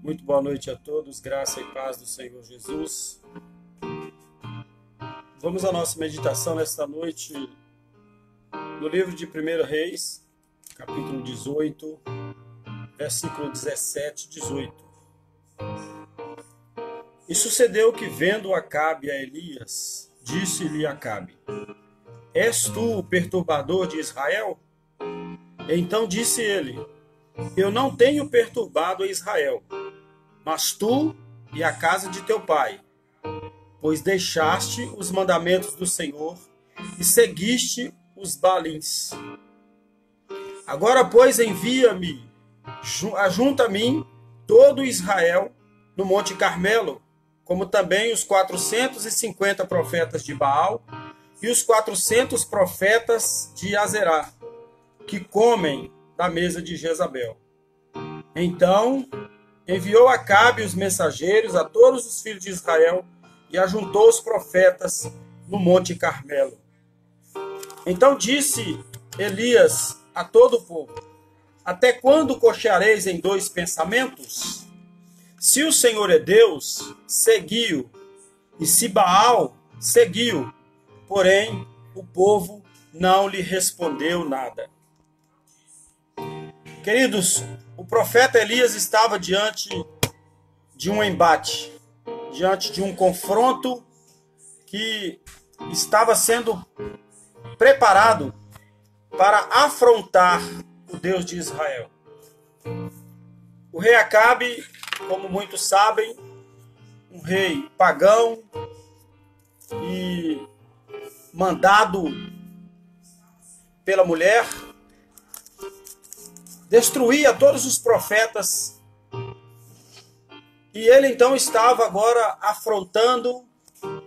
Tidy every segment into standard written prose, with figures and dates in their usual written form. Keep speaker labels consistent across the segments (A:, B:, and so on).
A: Muito boa noite a todos, graça e paz do Senhor Jesus. Vamos à nossa meditação nesta noite no livro de 1 Reis, capítulo 18, versículo 17 e 18. E sucedeu que, vendo Acabe a Elias, disse-lhe Acabe: És tu o perturbador de Israel? Então disse ele: Eu não tenho perturbado a Israel, mas tu e a casa de teu pai, pois deixaste os mandamentos do Senhor e seguiste os Baalins. Agora, pois, envia-me, ajunta a mim todo Israel no Monte Carmelo, como também os 450 profetas de Baal e os 400 profetas de Azerá, que comem da mesa de Jezabel. Então enviou Acabe os mensageiros a todos os filhos de Israel e ajuntou os profetas no Monte Carmelo. Então disse Elias a todo o povo: Até quando cocheareis em dois pensamentos? Se o Senhor é Deus, segui-o, e se Baal, segui-o. Porém, o povo não lhe respondeu nada. Queridos, o profeta Elias estava diante de um embate, diante de um confronto que estava sendo preparado para afrontar o Deus de Israel. O rei Acabe, como muitos sabem, um rei pagão e mandado pela mulher, destruía todos os profetas. E ele então estava agora afrontando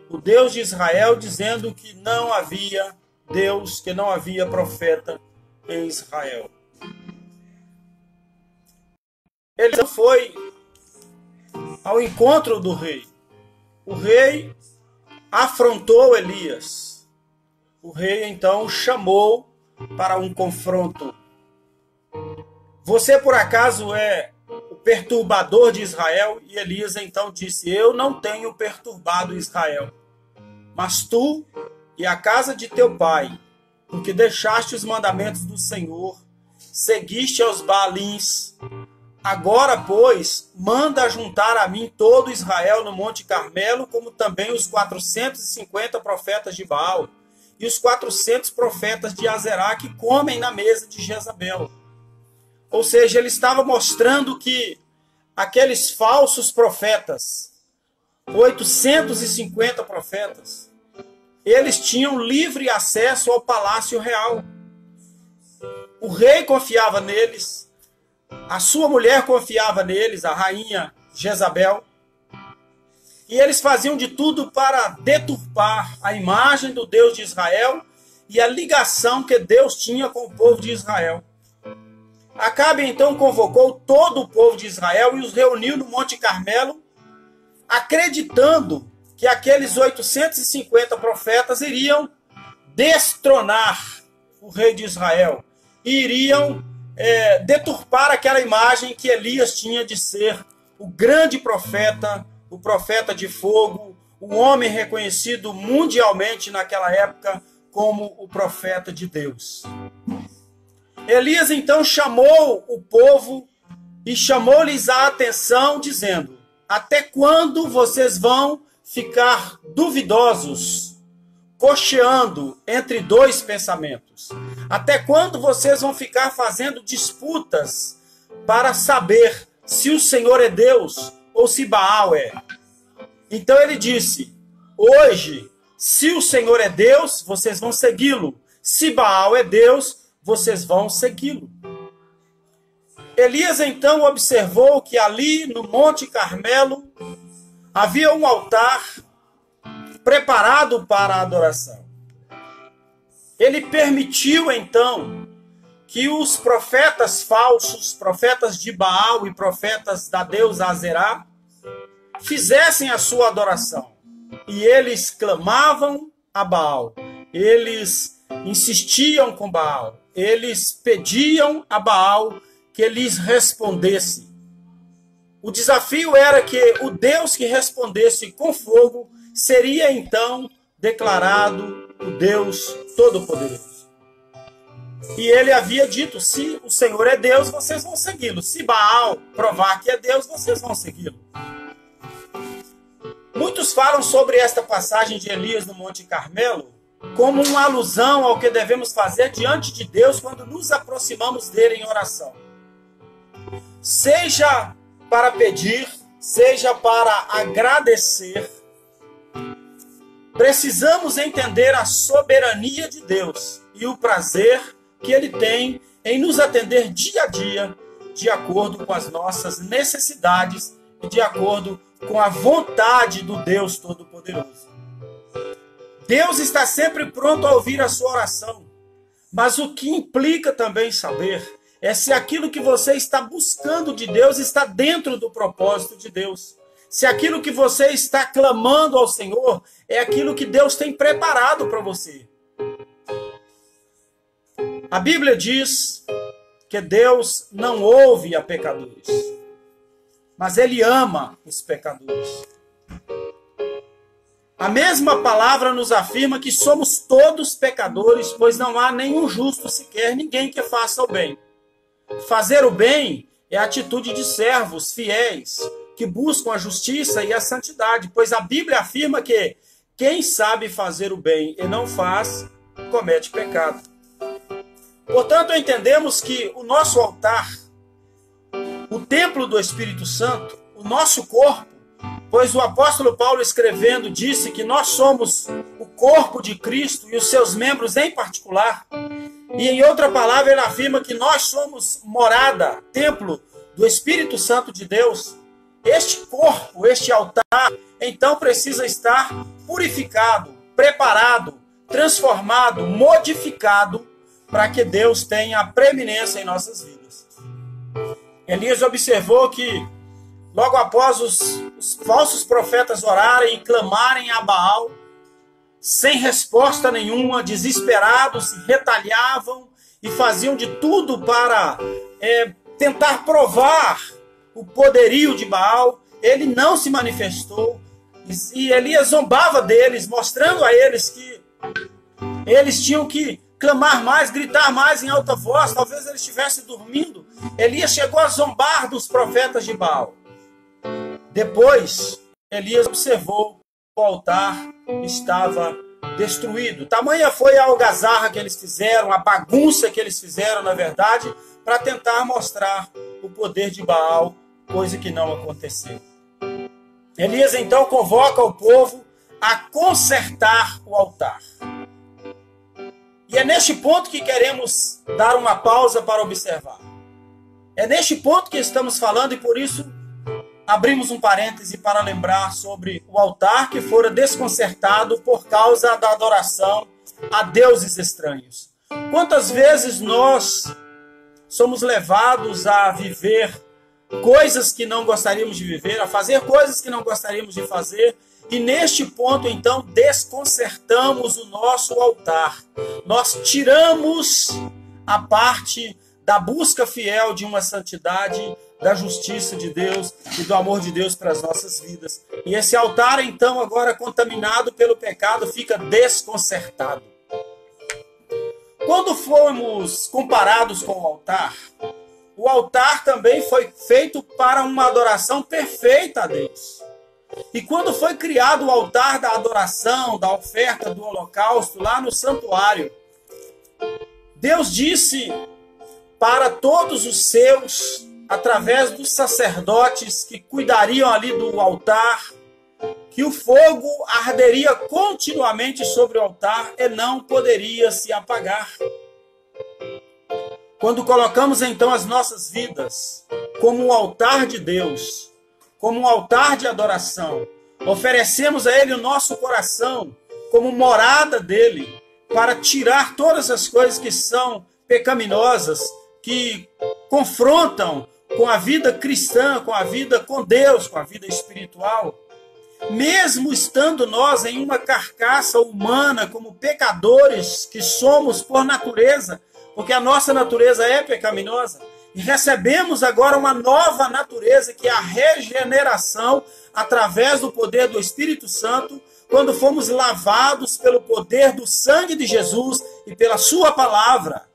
A: o Deus de Israel, dizendo que não havia Deus, que não havia profeta em Israel. Ele foi ao encontro do rei. O rei afrontou Elias. O rei então o chamou para um confronto. Você por acaso é o perturbador de Israel? E Elias então disse: Eu não tenho perturbado Israel, mas tu e a casa de teu pai, porque deixaste os mandamentos do Senhor, seguiste aos Baalins. Agora, pois, manda juntar a mim todo Israel no Monte Carmelo, como também os 450 profetas de Baal e os 400 profetas de Azerá, que comem na mesa de Jezabel. Ou seja, ele estava mostrando que aqueles falsos profetas, 850 profetas, eles tinham livre acesso ao palácio real. O rei confiava neles, a sua mulher confiava neles, a rainha Jezabel, e eles faziam de tudo para deturpar a imagem do Deus de Israel e a ligação que Deus tinha com o povo de Israel. Acabe então convocou todo o povo de Israel e os reuniu no Monte Carmelo, acreditando que aqueles 850 profetas iriam destronar o rei de Israel e iriam deturpar aquela imagem que Elias tinha de ser o grande profeta, o profeta de fogo, o homem reconhecido mundialmente naquela época como o profeta de Deus. Elias então chamou o povo e chamou-lhes a atenção, dizendo: Até quando vocês vão ficar duvidosos, cocheando entre dois pensamentos? Até quando vocês vão ficar fazendo disputas para saber se o Senhor é Deus ou se Baal é? Então ele disse: Hoje, se o Senhor é Deus, vocês vão segui-lo. Se Baal é Deus, vocês vão segui-lo. Elias então observou que ali no Monte Carmelo havia um altar preparado para a adoração. Ele permitiu então que os profetas falsos, profetas de Baal e profetas da deusa Azerá, fizessem a sua adoração. e eles clamavam a Baal, eles insistiam com Baal, eles pediam a Baal que lhes respondesse. O desafio era que o Deus que respondesse com fogo seria então declarado o Deus Todo-Poderoso. E ele havia dito, se o Senhor é Deus, vocês vão segui-lo. Se Baal provar que é Deus, vocês vão segui-lo. Muitos falam sobre esta passagem de Elias no Monte Carmelo como uma alusão ao que devemos fazer diante de Deus quando nos aproximamos dele em oração. Seja para pedir, seja para agradecer, precisamos entender a soberania de Deus e o prazer que Ele tem em nos atender dia a dia, de acordo com as nossas necessidades e de acordo com a vontade do Deus Todo-Poderoso. Deus está sempre pronto a ouvir a sua oração, mas o que implica também saber é se aquilo que você está buscando de Deus está dentro do propósito de Deus. Se aquilo que você está clamando ao Senhor é aquilo que Deus tem preparado para você. A Bíblia diz que Deus não ouve a pecadores, mas Ele ama os pecadores. A mesma palavra nos afirma que somos todos pecadores, pois não há nenhum justo sequer, ninguém que faça o bem. Fazer o bem é a atitude de servos fiéis, que buscam a justiça e a santidade, pois a Bíblia afirma que quem sabe fazer o bem e não faz, comete pecado. Portanto, entendemos que o nosso altar, o templo do Espírito Santo, o nosso corpo, pois o apóstolo Paulo escrevendo disse que nós somos o corpo de Cristo e os seus membros em particular. E em outra palavra ele afirma que nós somos morada, templo do Espírito Santo de Deus. Este corpo, este altar, então precisa estar purificado, preparado, transformado, modificado para que Deus tenha a preeminência em nossas vidas. Elias observou que logo após os falsos profetas orarem e clamarem a Baal, sem resposta nenhuma, desesperados, se retalhavam e faziam de tudo para tentar provar o poderio de Baal, ele não se manifestou. E Elias zombava deles, mostrando a eles que eles tinham que clamar mais, gritar mais em alta voz, talvez eles estivessem dormindo. Elias chegou a zombar dos profetas de Baal. Depois, Elias observou que o altar estava destruído. Tamanha foi a algazarra que eles fizeram, a bagunça que eles fizeram, na verdade, para tentar mostrar o poder de Baal, coisa que não aconteceu. Elias então convoca o povo a consertar o altar. E é neste ponto que queremos dar uma pausa para observar. É neste ponto que estamos falando e por isso abrimos um parêntese para lembrar sobre o altar que fora desconcertado por causa da adoração a deuses estranhos. Quantas vezes nós somos levados a viver coisas que não gostaríamos de viver, a fazer coisas que não gostaríamos de fazer, e neste ponto, então, desconcertamos o nosso altar. Nós tiramos a parte da busca fiel de uma santidade, da justiça de Deus e do amor de Deus para as nossas vidas. E esse altar, então, agora contaminado pelo pecado, fica desconcertado. Quando fomos comparados com o altar também foi feito para uma adoração perfeita a Deus. E quando foi criado o altar da adoração, da oferta, do holocausto, lá no santuário, Deus disse para todos os seus, através dos sacerdotes que cuidariam ali do altar, que o fogo arderia continuamente sobre o altar e não poderia se apagar. Quando colocamos então as nossas vidas como um altar de Deus, como um altar de adoração, oferecemos a Ele o nosso coração como morada dEle, para tirar todas as coisas que são pecaminosas, que confrontam com a vida cristã, com a vida com Deus, com a vida espiritual. Mesmo estando nós em uma carcaça humana, como pecadores que somos por natureza, porque a nossa natureza é pecaminosa, e recebemos agora uma nova natureza, que é a regeneração através do poder do Espírito Santo, quando fomos lavados pelo poder do sangue de Jesus e pela sua palavra.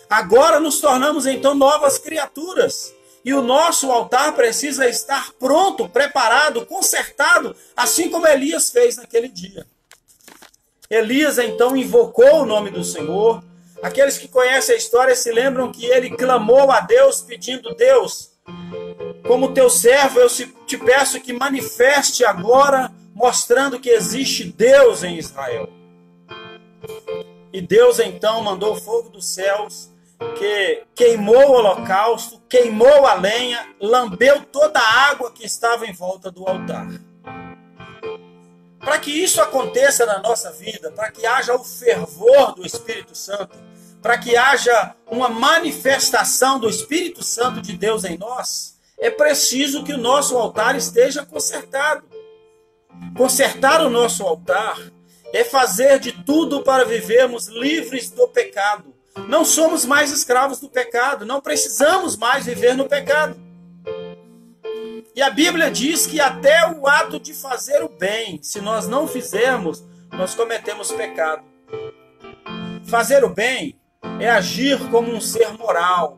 A: Agora nos tornamos então novas criaturas. E o nosso altar precisa estar pronto, preparado, consertado, assim como Elias fez naquele dia. Elias então invocou o nome do Senhor. Aqueles que conhecem a história se lembram que ele clamou a Deus, pedindo: Deus, como teu servo, eu te peço que manifeste agora, mostrando que existe Deus em Israel. E Deus então mandou fogo dos céus, que queimou o holocausto, queimou a lenha, lambeu toda a água que estava em volta do altar. Para que isso aconteça na nossa vida, para que haja o fervor do Espírito Santo, para que haja uma manifestação do Espírito Santo de Deus em nós, é preciso que o nosso altar esteja consertado. Consertar o nosso altar é fazer de tudo para vivermos livres do pecado. Não somos mais escravos do pecado, não precisamos mais viver no pecado. E a Bíblia diz que até o ato de fazer o bem, se nós não fizermos, nós cometemos pecado. Fazer o bem é agir como um ser moral,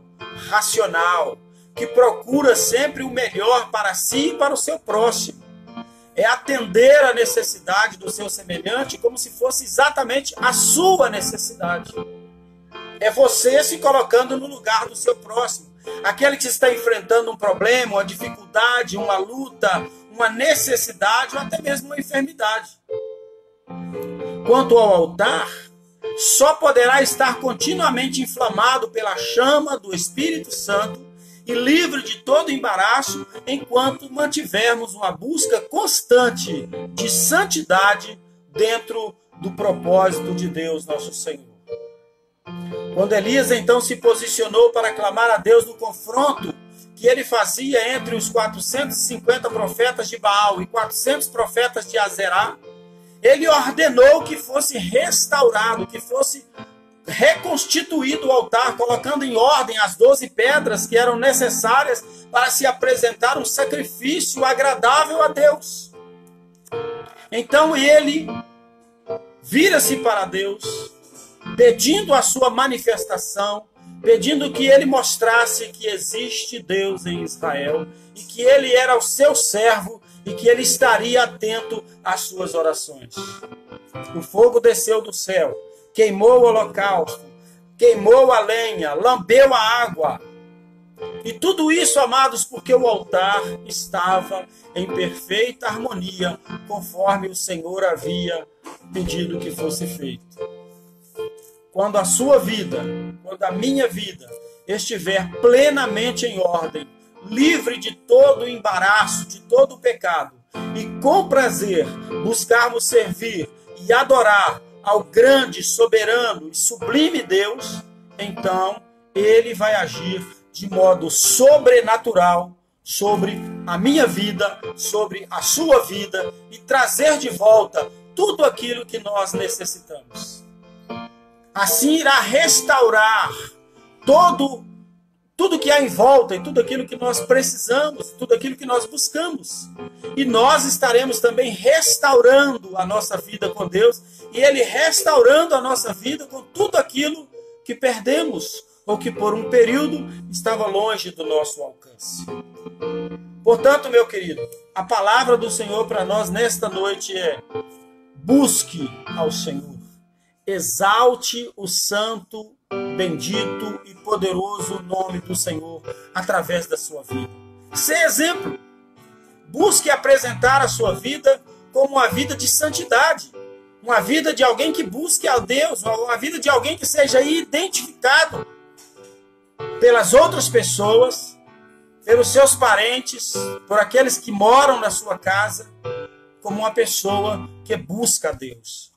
A: racional, que procura sempre o melhor para si e para o seu próximo. É atender a necessidade do seu semelhante como se fosse exatamente a sua necessidade. É você se colocando no lugar do seu próximo. Aquele que está enfrentando um problema, uma dificuldade, uma luta, uma necessidade ou até mesmo uma enfermidade. Quanto ao altar, só poderá estar continuamente inflamado pela chama do Espírito Santo e livre de todo embaraço enquanto mantivermos uma busca constante de santidade dentro do propósito de Deus, nosso Senhor. Quando Elias então se posicionou para clamar a Deus no confronto que ele fazia entre os 450 profetas de Baal e 400 profetas de Azerá, ele ordenou que fosse restaurado, que fosse reconstituído o altar, colocando em ordem as 12 pedras que eram necessárias para se apresentar um sacrifício agradável a Deus. Então ele vira-se para Deus, pedindo a sua manifestação, pedindo que ele mostrasse que existe Deus em Israel e que ele era o seu servo e que ele estaria atento às suas orações. O fogo desceu do céu, queimou o holocausto, queimou a lenha, lambeu a água. E tudo isso, amados, porque o altar estava em perfeita harmonia, conforme o Senhor havia pedido que fosse feito. Quando a sua vida, quando a minha vida estiver plenamente em ordem, livre de todo o embaraço, de todo o pecado, e com prazer buscarmos servir e adorar ao grande, soberano e sublime Deus, então ele vai agir de modo sobrenatural sobre a minha vida, sobre a sua vida e trazer de volta tudo aquilo que nós necessitamos. Assim irá restaurar tudo que há em volta e tudo aquilo que nós precisamos, tudo aquilo que nós buscamos. E nós estaremos também restaurando a nossa vida com Deus e Ele restaurando a nossa vida com tudo aquilo que perdemos ou que por um período estava longe do nosso alcance. Portanto, meu querido, a palavra do Senhor para nós nesta noite é: busque ao Senhor. Exalte o santo, bendito e poderoso nome do Senhor através da sua vida. Seja exemplo. Busque apresentar a sua vida como uma vida de santidade. Uma vida de alguém que busque a Deus. Uma vida de alguém que seja identificado pelas outras pessoas, pelos seus parentes, por aqueles que moram na sua casa, como uma pessoa que busca a Deus.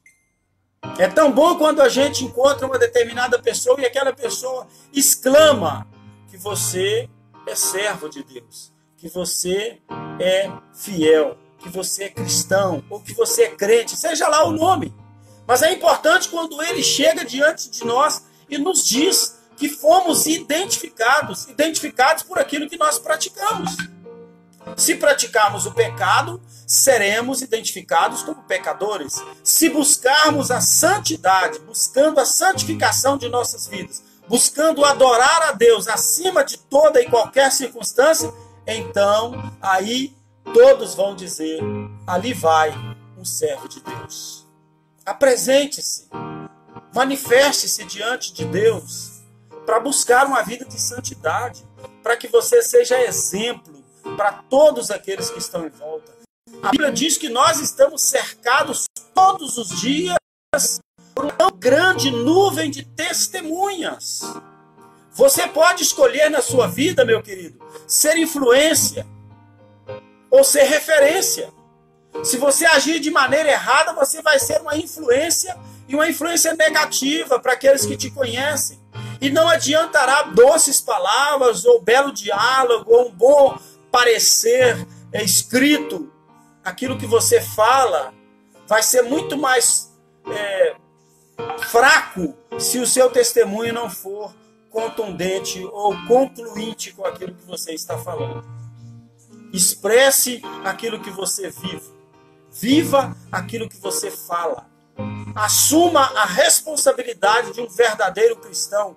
A: É tão bom quando a gente encontra uma determinada pessoa e aquela pessoa exclama que você é servo de Deus, que você é fiel, que você é cristão ou que você é crente, seja lá o nome. Mas é importante quando ele chega diante de nós e nos diz que fomos identificados por aquilo que nós praticamos. Se praticarmos o pecado, seremos identificados como pecadores. Se buscarmos a santidade, buscando a santificação de nossas vidas, buscando adorar a Deus acima de toda e qualquer circunstância, então aí todos vão dizer: ali vai um servo de Deus. Apresente-se, manifeste-se diante de Deus para buscar uma vida de santidade, para que você seja exemplo para todos aqueles que estão em volta. A Bíblia diz que nós estamos cercados todos os dias por uma grande nuvem de testemunhas. Você pode escolher na sua vida, meu querido, ser influência ou ser referência. Se você agir de maneira errada, você vai ser uma influência, e uma influência negativa para aqueles que te conhecem. E não adiantará doces palavras, ou belo diálogo, ou um bom parecer escrito. Aquilo que você fala vai ser muito mais fraco se o seu testemunho não for contundente ou concluinte com aquilo que você está falando. Expresse aquilo que você vive. Viva aquilo que você fala. Assuma a responsabilidade de um verdadeiro cristão.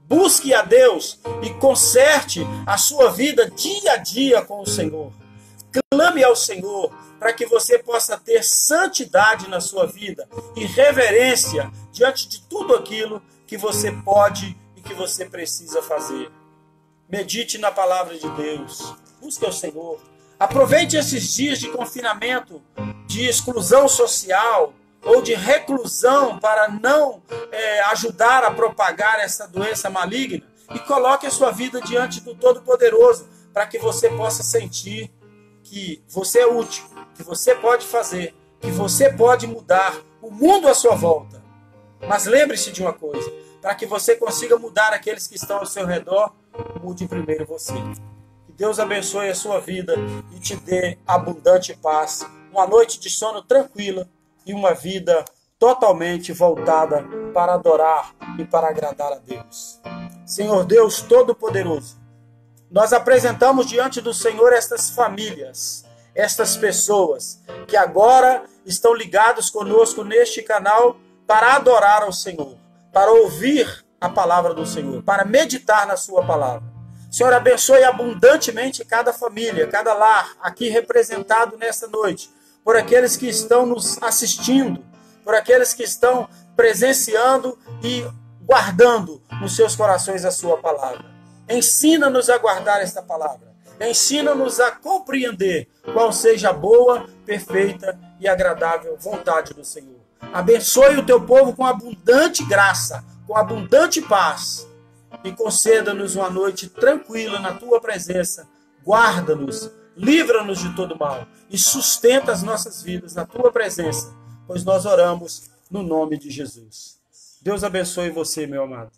A: Busque a Deus e conserte a sua vida dia a dia com o Senhor. Clame ao Senhor para que você possa ter santidade na sua vida e reverência diante de tudo aquilo que você pode e que você precisa fazer. Medite na palavra de Deus. Busque ao Senhor. Aproveite esses dias de confinamento, de exclusão social ou de reclusão para não ajudar a propagar essa doença maligna, e coloque a sua vida diante do Todo-Poderoso para que você possa sentir que você é útil, que você pode fazer, que você pode mudar o mundo à sua volta. Mas lembre-se de uma coisa: para que você consiga mudar aqueles que estão ao seu redor, mude primeiro você. Que Deus abençoe a sua vida e te dê abundante paz, uma noite de sono tranquila e uma vida totalmente voltada para adorar e para agradar a Deus. Senhor Deus Todo-Poderoso, nós apresentamos diante do Senhor estas famílias, estas pessoas que agora estão ligados conosco neste canal para adorar ao Senhor, para ouvir a palavra do Senhor, para meditar na sua palavra. Senhor, abençoe abundantemente cada família, cada lar aqui representado nesta noite, por aqueles que estão nos assistindo, por aqueles que estão presenciando e guardando nos seus corações a sua palavra. Ensina-nos a guardar esta palavra. Ensina-nos a compreender qual seja a boa, perfeita e agradável vontade do Senhor. Abençoe o teu povo com abundante graça, com abundante paz, e conceda-nos uma noite tranquila na tua presença. Guarda-nos, livra-nos de todo mal e sustenta as nossas vidas na tua presença, pois nós oramos no nome de Jesus. Deus abençoe você, meu amado.